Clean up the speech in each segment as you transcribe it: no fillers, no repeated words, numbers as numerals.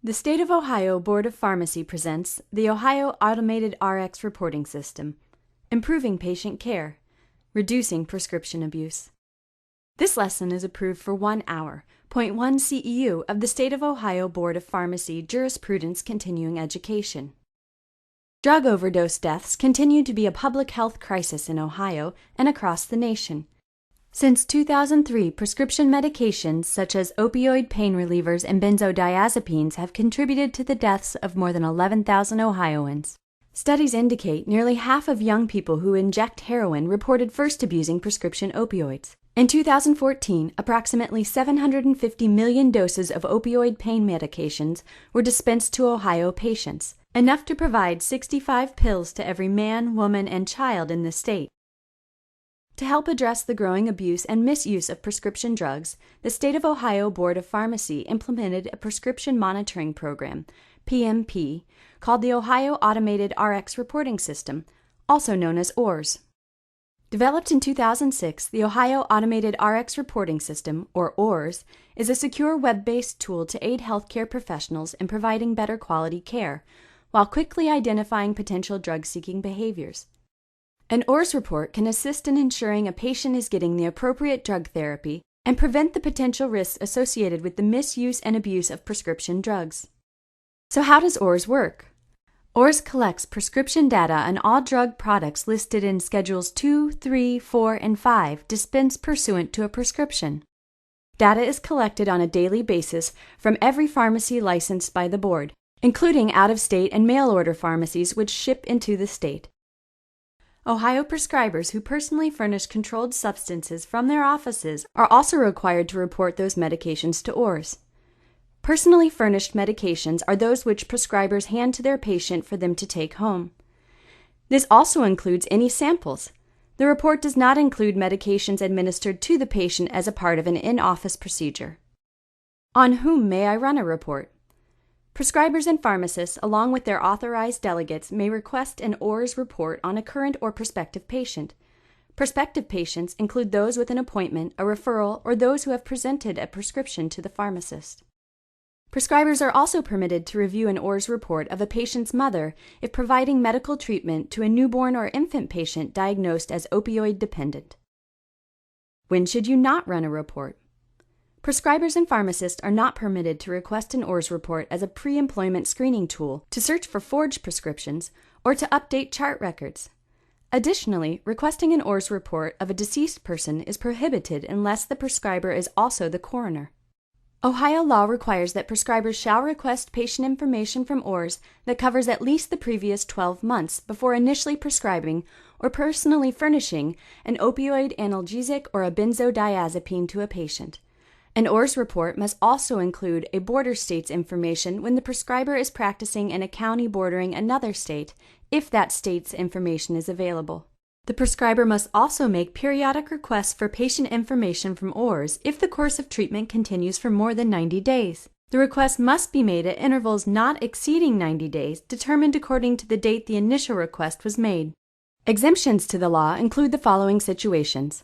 The State of Ohio Board of Pharmacy presents the Ohio Automated Rx Reporting System, Improving Patient Care, Reducing Prescription Abuse. This lesson is approved for 1 hour, Point 1 CEU of the State of Ohio Board of Pharmacy Jurisprudence Continuing Education. Drug overdose deaths continue to be a public health crisis in Ohio and across the nation. Since 2003, prescription medications such as opioid pain relievers and benzodiazepines have contributed to the deaths of more than 11,000 Ohioans. Studies indicate nearly half of young people who inject heroin reported first abusing prescription opioids. In 2014, approximately 750 million doses of opioid pain medications were dispensed to Ohio patients, enough to provide 65 pills to every man, woman, and child in the state. To help address the growing abuse and misuse of prescription drugs, the State of Ohio Board of Pharmacy implemented a prescription monitoring program, PMP, called the Ohio Automated Rx Reporting System, also known as Oarrs. Developed in 2006, the Ohio Automated Rx Reporting System, or Oarrs, is a secure web-based tool to aid healthcare professionals in providing better quality care, while quickly identifying potential drug-seeking behaviors. An Oarrs report can assist in ensuring a patient is getting the appropriate drug therapy and prevent the potential risks associated with the misuse and abuse of prescription drugs. So how does Oarrs work? Oarrs collects prescription data on all drug products listed in Schedules 2, 3, 4, and 5 dispensed pursuant to a prescription. Data is collected on a daily basis from every pharmacy licensed by the board, including out-of-state and mail-order pharmacies which ship into the state. Ohio prescribers who personally furnish controlled substances from their offices are also required to report those medications to Oarrs. Personally furnished medications are those which prescribers hand to their patient for them to take home. This also includes any samples. The report does not include medications administered to the patient as a part of an in-office procedure. On whom may I run a report? Prescribers and pharmacists, along with their authorized delegates, may request an Oarrs report on a current or prospective patient. Prospective patients include those with an appointment, a referral, or those who have presented a prescription to the pharmacist. Prescribers are also permitted to review an Oarrs report of a patient's mother if providing medical treatment to a newborn or infant patient diagnosed as opioid dependent. When should you not run a report? Prescribers and pharmacists are not permitted to request an Oarrs report as a pre-employment screening tool to search for forged prescriptions or to update chart records. Additionally, requesting an Oarrs report of a deceased person is prohibited unless the prescriber is also the coroner. Ohio law requires that prescribers shall request patient information from Oarrs that covers at least the previous 12 months before initially prescribing or personally furnishing an opioid analgesic or a benzodiazepine to a patient. An Oarrs report must also include a border state's information when the prescriber is practicing in a county bordering another state, if that state's information is available. The prescriber must also make periodic requests for patient information from Oarrs if the course of treatment continues for more than 90 days. The request must be made at intervals not exceeding 90 days, determined according to the date the initial request was made. Exemptions to the law include the following situations.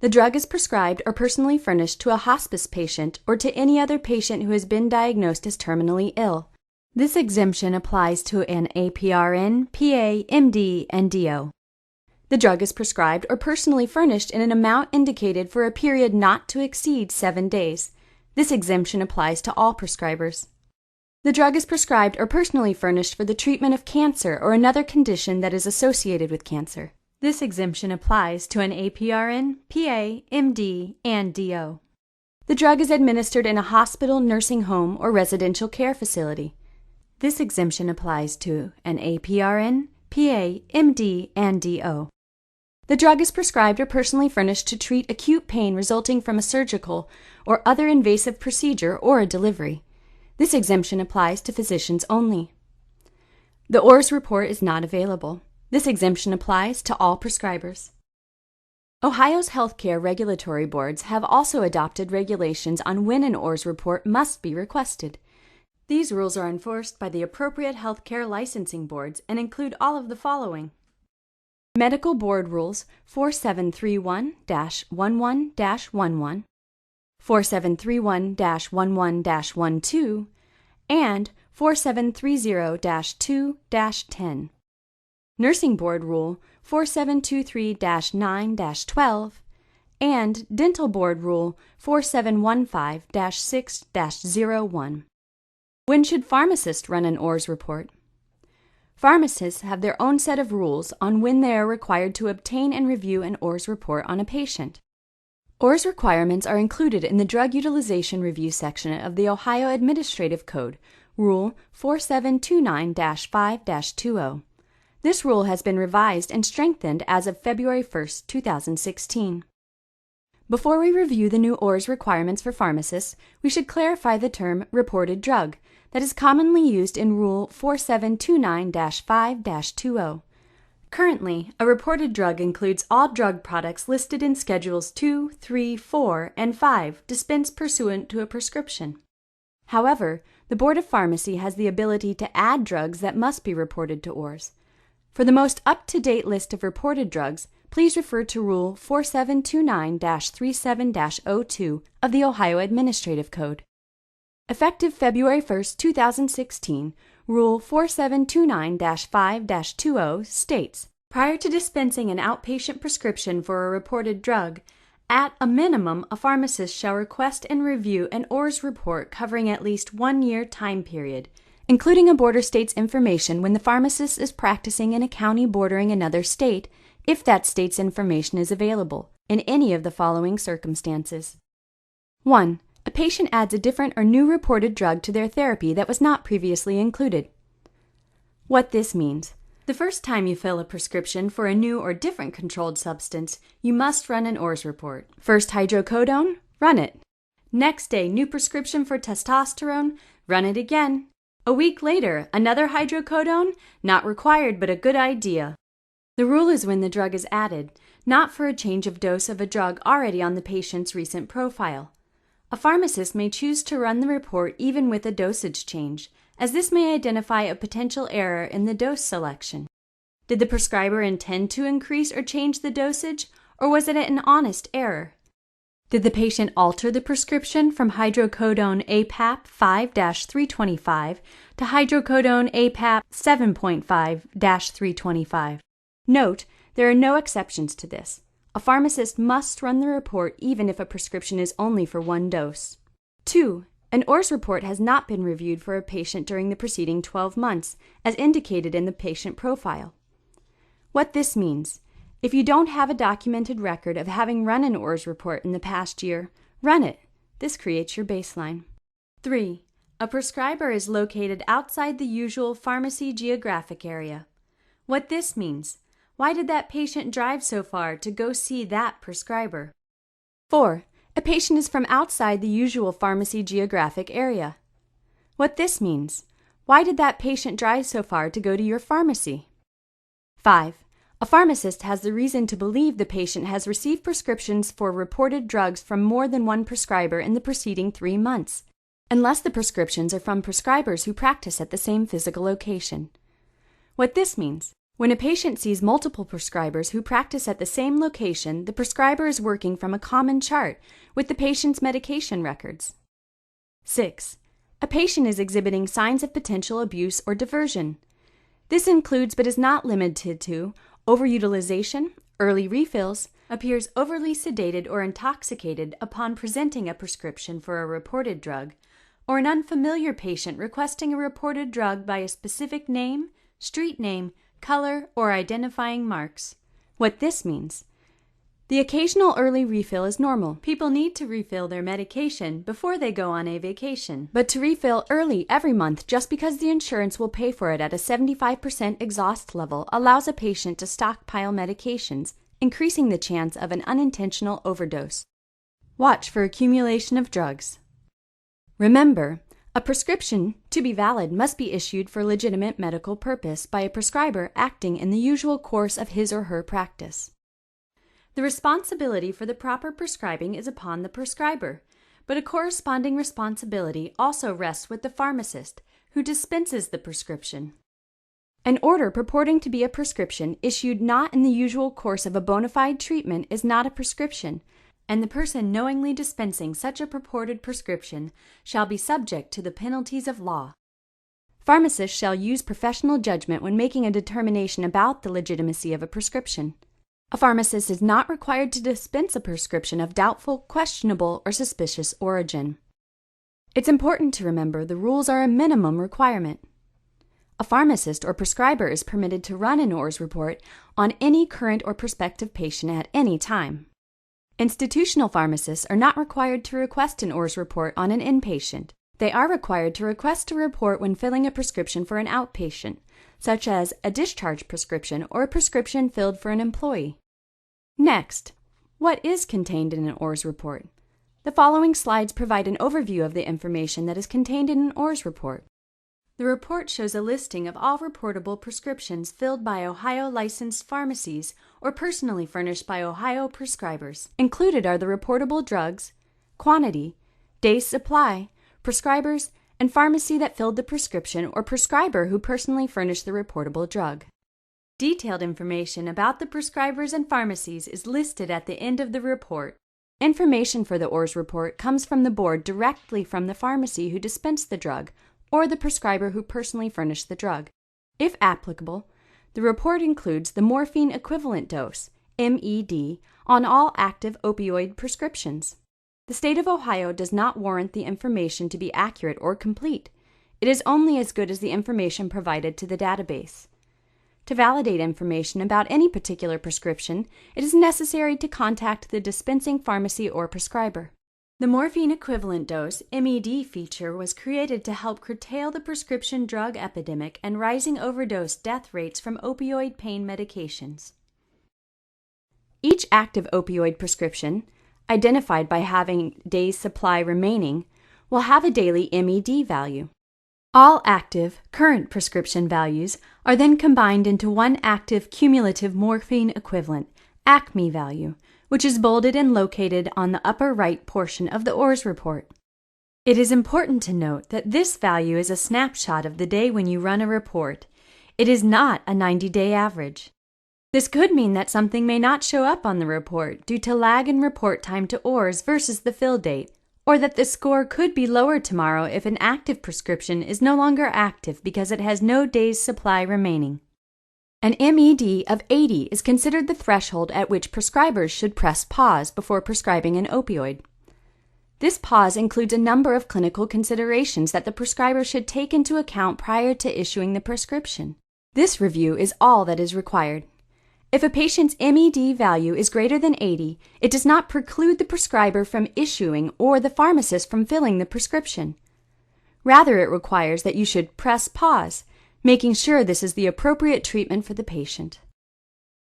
The drug is prescribed or personally furnished to a hospice patient or to any other patient who has been diagnosed as terminally ill. This exemption applies to an APRN, PA, M.D, and DO. The drug is prescribed or personally furnished in an amount indicated for a period not to exceed 7 days. This exemption applies to all prescribers. The drug is prescribed or personally furnished for the treatment of cancer or another condition that is associated with cancer. This exemption applies to an APRN, PA, M.D, and DO. The drug is administered in a hospital, nursing home, or residential care facility. This exemption applies to an APRN, PA, M.D, and DO. The drug is prescribed or personally furnished to treat acute pain resulting from a surgical or other invasive procedure or a delivery. This exemption applies to physicians only. The Oarrs report is not available. This exemption applies to all prescribers. Ohio's healthcare regulatory boards have also adopted regulations on when an Oarrs report must be requested. These rules are enforced by the appropriate healthcare licensing boards and include all of the following. Medical Board Rules 4731-11-11, 4731-11-12, and 4730-2-10, Nursing Board Rule 4723-9-12, and Dental Board Rule 4715-6-01. When should pharmacists run an Oarrs report? Pharmacists have their own set of rules on when they are required to obtain and review an Oarrs report on a patient. Oarrs requirements are included in the Drug Utilization Review section of the Ohio Administrative Code, Rule 4729-5-20. This rule has been revised and strengthened as of February 1, 2016. Before we review the new Oarrs requirements for pharmacists, we should clarify the term reported drug that is commonly used in Rule 4729-5-20. Currently, a reported drug includes all drug products listed in Schedules 2, 3, 4, and 5 dispensed pursuant to a prescription. However, the Board of Pharmacy has the ability to add drugs that must be reported to Oarrs. For the most up-to-date list of reported drugs, please refer to Rule 4729-37-02 of the Ohio Administrative Code. Effective February 1, 2016, Rule 4729-5-20 states, prior to dispensing an outpatient prescription for a reported drug, at a minimum, a pharmacist shall request and review an Oarrs report covering at least 1 year time period, including a border state's information when the pharmacist is practicing in a county bordering another state, if that state's information is available, in any of the following circumstances. 1. A patient adds a different or new reported drug to their therapy that was not previously included. What this means: the first time you fill a prescription for a new or different controlled substance, you must run an Oarrs report. First hydrocodone? Run it. Next day, new prescription for testosterone? Run it again. A week later, another hydrocodone? Not required, but a good idea. The rule is when the drug is added, not for a change of dose of a drug already on the patient's recent profile. A pharmacist may choose to run the report even with a dosage change, as this may identify a potential error in the dose selection. Did the prescriber intend to increase or change the dosage, or was it an honest error? Did the patient alter the prescription from hydrocodone APAP 5-325 to hydrocodone APAP 7.5-325? Note, there are no exceptions to this. A pharmacist must run the report even if a prescription is only for 1 dose. 2. An Oarrs report has not been reviewed for a patient during the preceding 12 months, as indicated in the patient profile. What this means: if you don't have a documented record of having run an Oarrs report in the past year, run it. This creates your baseline. 3. A prescriber is located outside the usual pharmacy geographic area. What this means: why did that patient drive so far to go see that prescriber? 4. A patient is from outside the usual pharmacy geographic area. What this means: why did that patient drive so far to go to your pharmacy? 5. A pharmacist has the reason to believe the patient has received prescriptions for reported drugs from more than one prescriber in the preceding 3 months, unless the prescriptions are from prescribers who practice at the same physical location. What this means: when a patient sees multiple prescribers who practice at the same location, the prescriber is working from a common chart with the patient's medication records. 6. A patient is exhibiting signs of potential abuse or diversion. This includes but is not limited to overutilization, early refills, appears overly sedated or intoxicated upon presenting a prescription for a reported drug, or an unfamiliar patient requesting a reported drug by a specific name, street name, color, or identifying marks. What this means: the occasional early refill is normal. People need to refill their medication before they go on a vacation. But to refill early every month just because the insurance will pay for it at a 75% exhaust level allows a patient to stockpile medications, increasing the chance of an unintentional overdose. Watch for accumulation of drugs. Remember, a prescription, to be valid, must be issued for legitimate medical purpose by a prescriber acting in the usual course of his or her practice. The responsibility for the proper prescribing is upon the prescriber, but a corresponding responsibility also rests with the pharmacist, who dispenses the prescription. An order purporting to be a prescription issued not in the usual course of a bona fide treatment is not a prescription, and the person knowingly dispensing such a purported prescription shall be subject to the penalties of law. Pharmacists shall use professional judgment when making a determination about the legitimacy of a prescription. A pharmacist is not required to dispense a prescription of doubtful, questionable, or suspicious origin. It's important to remember the rules are a minimum requirement. A pharmacist or prescriber is permitted to run an Oarrs report on any current or prospective patient at any time. Institutional pharmacists are not required to request an Oarrs report on an inpatient. They are required to request a report when filling a prescription for an outpatient, such as a discharge prescription or a prescription filled for an employee. Next, what is contained in an Oarrs report? The following slides provide an overview of the information that is contained in an Oarrs report. The report shows a listing of all reportable prescriptions filled by Ohio licensed pharmacies or personally furnished by Ohio prescribers. Included are the reportable drugs, quantity, days supply, prescribers, and pharmacy that filled the prescription or prescriber who personally furnished the reportable drug. Detailed information about the prescribers and pharmacies is listed at the end of the report. Information for the Oarrs report comes from the board directly from the pharmacy who dispensed the drug or the prescriber who personally furnished the drug. If applicable, the report includes the morphine equivalent dose, M.E.D, on all active opioid prescriptions. The state of Ohio does not warrant the information to be accurate or complete. It is only as good as the information provided to the database. To validate information about any particular prescription, it is necessary to contact the dispensing pharmacy or prescriber. The morphine equivalent dose (M.E.D) feature was created to help curtail the prescription drug epidemic and rising overdose death rates from opioid pain medications. Each active opioid prescription, identified by having days supply remaining, will have a daily M.E.D value. All active, current prescription values are then combined into one active cumulative morphine equivalent, ACME value, which is bolded and located on the upper right portion of the Oarrs report. It is important to note that this value is a snapshot of the day when you run a report. It is not a 90-day average. This could mean that something may not show up on the report due to lag in report time to Oarrs versus the fill date, or that the score could be lower tomorrow if an active prescription is no longer active because it has no days supply remaining. An M.E.D of 80 is considered the threshold at which prescribers should press pause before prescribing an opioid. This pause includes a number of clinical considerations that the prescriber should take into account prior to issuing the prescription. This review is all that is required. If a patient's M.E.D value is greater than 80, it does not preclude the prescriber from issuing or the pharmacist from filling the prescription. Rather, it requires that you should press pause, making sure this is the appropriate treatment for the patient.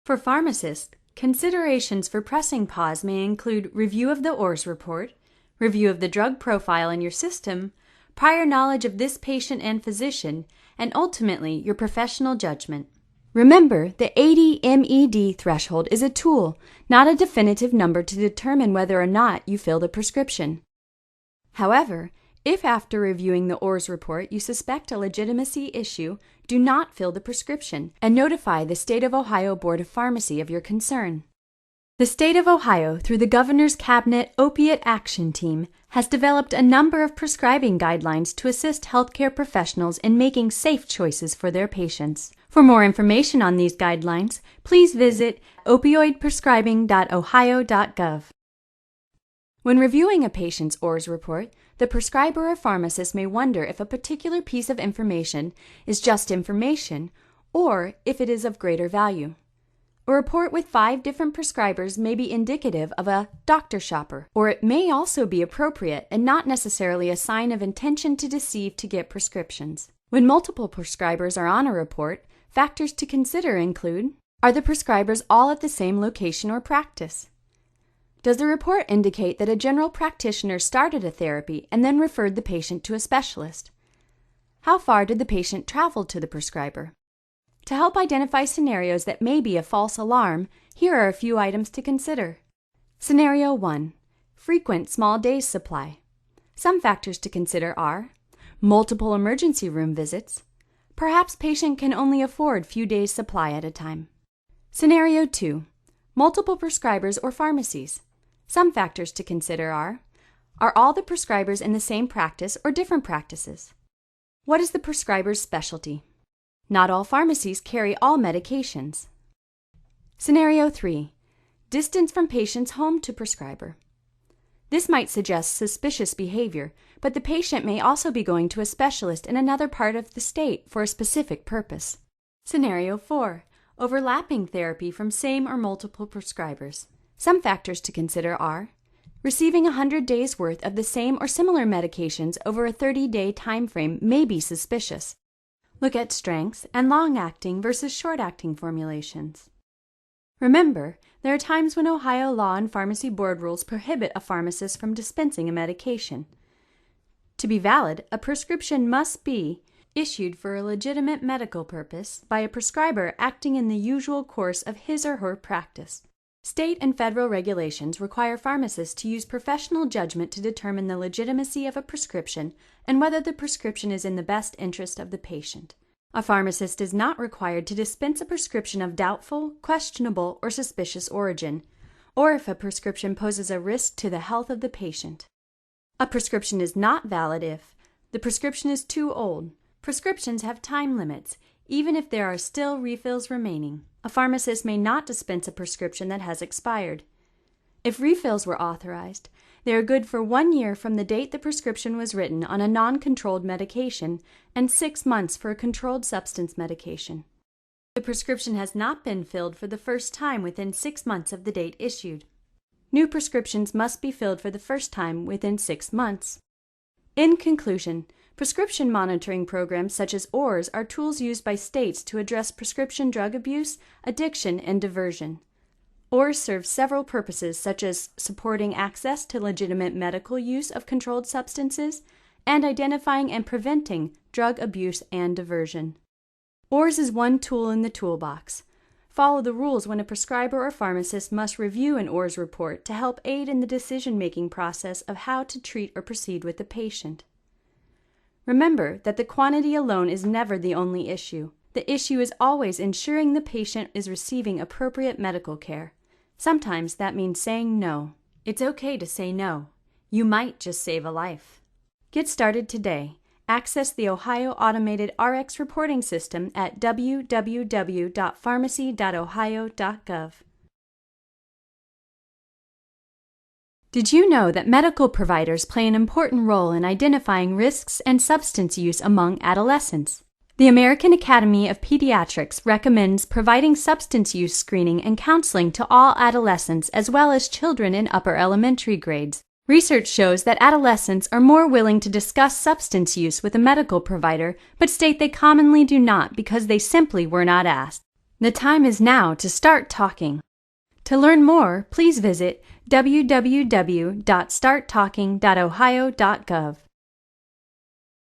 For pharmacists, considerations for pressing pause may include review of the Oarrs report, review of the drug profile in your system, prior knowledge of this patient and physician, and ultimately your professional judgment. Remember, the 80 M.E.D threshold is a tool, not a definitive number to determine whether or not you fill the prescription. However, if after reviewing the Oarrs report you suspect a legitimacy issue, do not fill the prescription and notify the State of Ohio Board of Pharmacy of your concern. The State of Ohio, through the Governor's Cabinet Opiate Action Team, has developed a number of prescribing guidelines to assist healthcare professionals in making safe choices for their patients. For more information on these guidelines, please visit opioidprescribing.ohio.gov. When reviewing a patient's Oarrs report, the prescriber or pharmacist may wonder if a particular piece of information is just information or if it is of greater value. A report with 5 different prescribers may be indicative of a doctor shopper, or it may also be appropriate and not necessarily a sign of intention to deceive to get prescriptions. When multiple prescribers are on a report, factors to consider include: are the prescribers all at the same location or practice? Does the report indicate that a general practitioner started a therapy and then referred the patient to a specialist? How far did the patient travel to the prescriber? To help identify scenarios that may be a false alarm, here are a few items to consider. Scenario 1. Frequent small days supply. Some factors to consider are: multiple emergency room visits. Perhaps patient can only afford few days supply at a time. Scenario 2. Multiple prescribers or pharmacies. Some factors to consider are all the prescribers in the same practice or different practices? What is the prescriber's specialty? Not all pharmacies carry all medications. Scenario 3. Distance from patient's home to prescriber. This might suggest suspicious behavior, but the patient may also be going to a specialist in another part of the state for a specific purpose. Scenario 4. Overlapping therapy from same or multiple prescribers. Some factors to consider are receiving 100 days' worth of the same or similar medications over a 30-day time frame may be suspicious. Look at strengths and long-acting versus short-acting formulations. Remember, there are times when Ohio law and pharmacy board rules prohibit a pharmacist from dispensing a medication. To be valid, a prescription must be issued for a legitimate medical purpose by a prescriber acting in the usual course of his or her practice. State and federal regulations require pharmacists to use professional judgment to determine the legitimacy of a prescription and whether the prescription is in the best interest of the patient. A pharmacist is not required to dispense a prescription of doubtful, questionable, or suspicious origin, or if a prescription poses a risk to the health of the patient. A prescription is not valid if the prescription is too old. Prescriptions have time limits, even if there are still refills remaining. A pharmacist may not dispense a prescription that has expired. If refills were authorized, they are good for 1 year from the date the prescription was written on a non-controlled medication and 6 months for a controlled substance medication. The prescription has not been filled for the first time within 6 months of the date issued. New prescriptions must be filled for the first time within 6 months. In conclusion, prescription monitoring programs such as Oarrs are tools used by states to address prescription drug abuse, addiction, and diversion. Oarrs serves several purposes such as supporting access to legitimate medical use of controlled substances and identifying and preventing drug abuse and diversion. Oarrs is one tool in the toolbox. Follow the rules when a prescriber or pharmacist must review an Oarrs report to help aid in the decision-making process of how to treat or proceed with the patient. Remember that the quantity alone is never the only issue. The issue is always ensuring the patient is receiving appropriate medical care. Sometimes that means saying no. It's okay to say no. You might just save a life. Get started today. Access the Ohio Automated RX Reporting System at www.pharmacy.ohio.gov. Did you know that medical providers play an important role in identifying risks and substance use among adolescents? The American Academy of Pediatrics recommends providing substance use screening and counseling to all adolescents as well as children in upper elementary grades. Research shows that adolescents are more willing to discuss substance use with a medical provider, but state they commonly do not because they simply were not asked. The time is now to start talking. To learn more, please visit www.starttalking.ohio.gov.